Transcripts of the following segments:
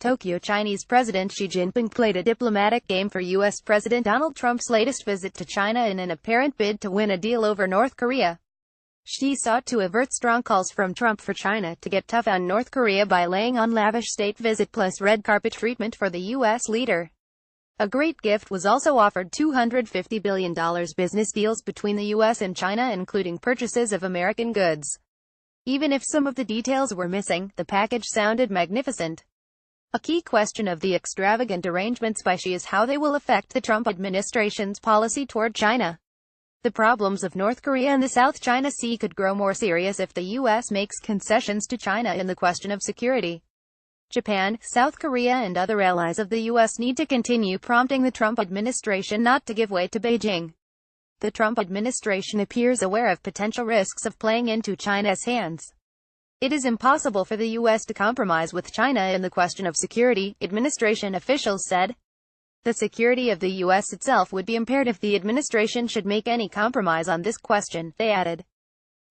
Tokyo. Chinese President Xi Jinping played a diplomatic game for U.S. President Donald Trump's latest visit to China in an apparent bid to win a deal over North Korea. Xi sought to avert strong calls from Trump for China to get tough on North Korea by laying on lavish state visit plus red carpet treatment for the U.S. leader. A great gift was also offered: $250 billion business deals between the U.S. and China, including purchases of American goods. Even if some of the details were missing, the package sounded magnificent. A key question of the extravagant arrangements by Xi is how they will affect the Trump administration's policy toward China. The problems of North Korea and the South China Sea could grow more serious if the U.S. makes concessions to China in the question of security. Japan, South Korea and other allies of the U.S. need to continue prompting the Trump administration not to give way to Beijing. The Trump administration appears aware of potential risks of playing into China's hands. It is impossible for the U.S. to compromise with China in the question of security, administration officials said. The security of the U.S. itself would be impaired if the administration should make any compromise on this question, they added.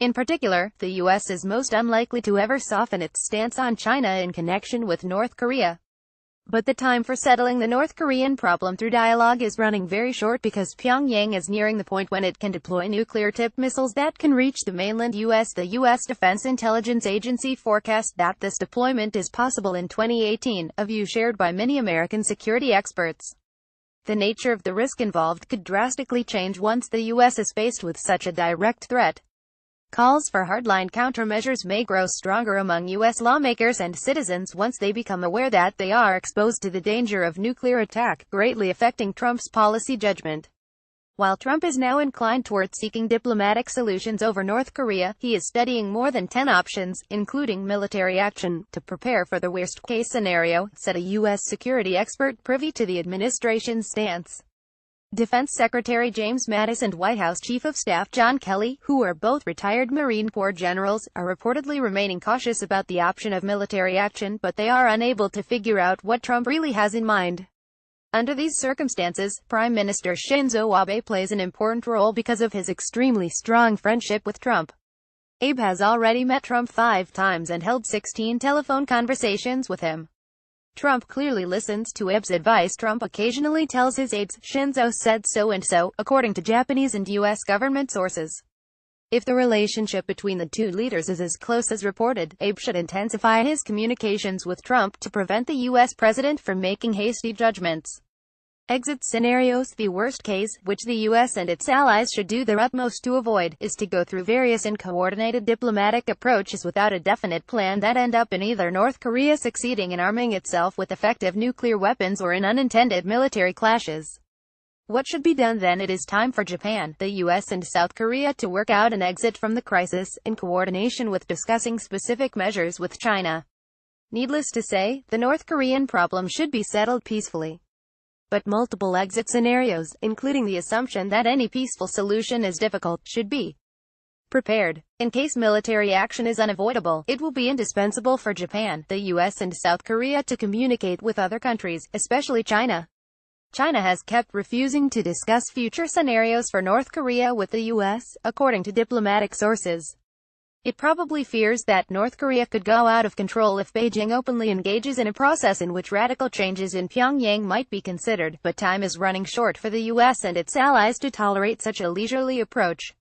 In particular, the U.S. is most unlikely to ever soften its stance on China in connection with North Korea. But the time for settling the North Korean problem through dialogue is running very short because Pyongyang is nearing the point when it can deploy nuclear-tipped missiles that can reach the mainland U.S. The U.S. Defense Intelligence Agency forecast that this deployment is possible in 2018, a view shared by many American security experts. The nature of the risk involved could drastically change once the U.S. is faced with such a direct threat. Calls for hardline countermeasures may grow stronger among U.S. lawmakers and citizens once they become aware that they are exposed to the danger of nuclear attack, greatly affecting Trump's policy judgment. While Trump is now inclined toward seeking diplomatic solutions over North Korea, he is studying more than 10 options, including military action, to prepare for the worst-case scenario, said a U.S. security expert privy to the administration's stance. Defense Secretary James Mattis and White House Chief of Staff John Kelly, who are both retired Marine Corps generals, are reportedly remaining cautious about the option of military action, but they are unable to figure out what Trump really has in mind. Under these circumstances, Prime Minister Shinzo Abe plays an important role because of his extremely strong friendship with Trump. Abe has already met Trump 5 times and held 16 telephone conversations with him. Trump clearly listens to Abe's advice. Trump occasionally tells his aides, "Shinzo said so and so," according to Japanese and U.S. government sources. If the relationship between the two leaders is as close as reported, Abe should intensify his communications with Trump to prevent the U.S. president from making hasty judgments. Exit scenarios: the worst case, which the U.S. and its allies should do their utmost to avoid, is to go through various and coordinated diplomatic approaches without a definite plan that end up in either North Korea succeeding in arming itself with effective nuclear weapons or in unintended military clashes. What should be done then? It is time for Japan, the U.S. and South Korea to work out an exit from the crisis, in coordination with discussing specific measures with China. Needless to say, the North Korean problem should be settled peacefully. But multiple exit scenarios, including the assumption that any peaceful solution is difficult, should be prepared. In case military action is unavoidable, it will be indispensable for Japan, the U.S. and South Korea to communicate with other countries, especially China. China has kept refusing to discuss future scenarios for North Korea with the U.S., according to diplomatic sources. It probably fears that North Korea could go out of control if Beijing openly engages in a process in which radical changes in Pyongyang might be considered, but time is running short for the U.S. and its allies to tolerate such a leisurely approach.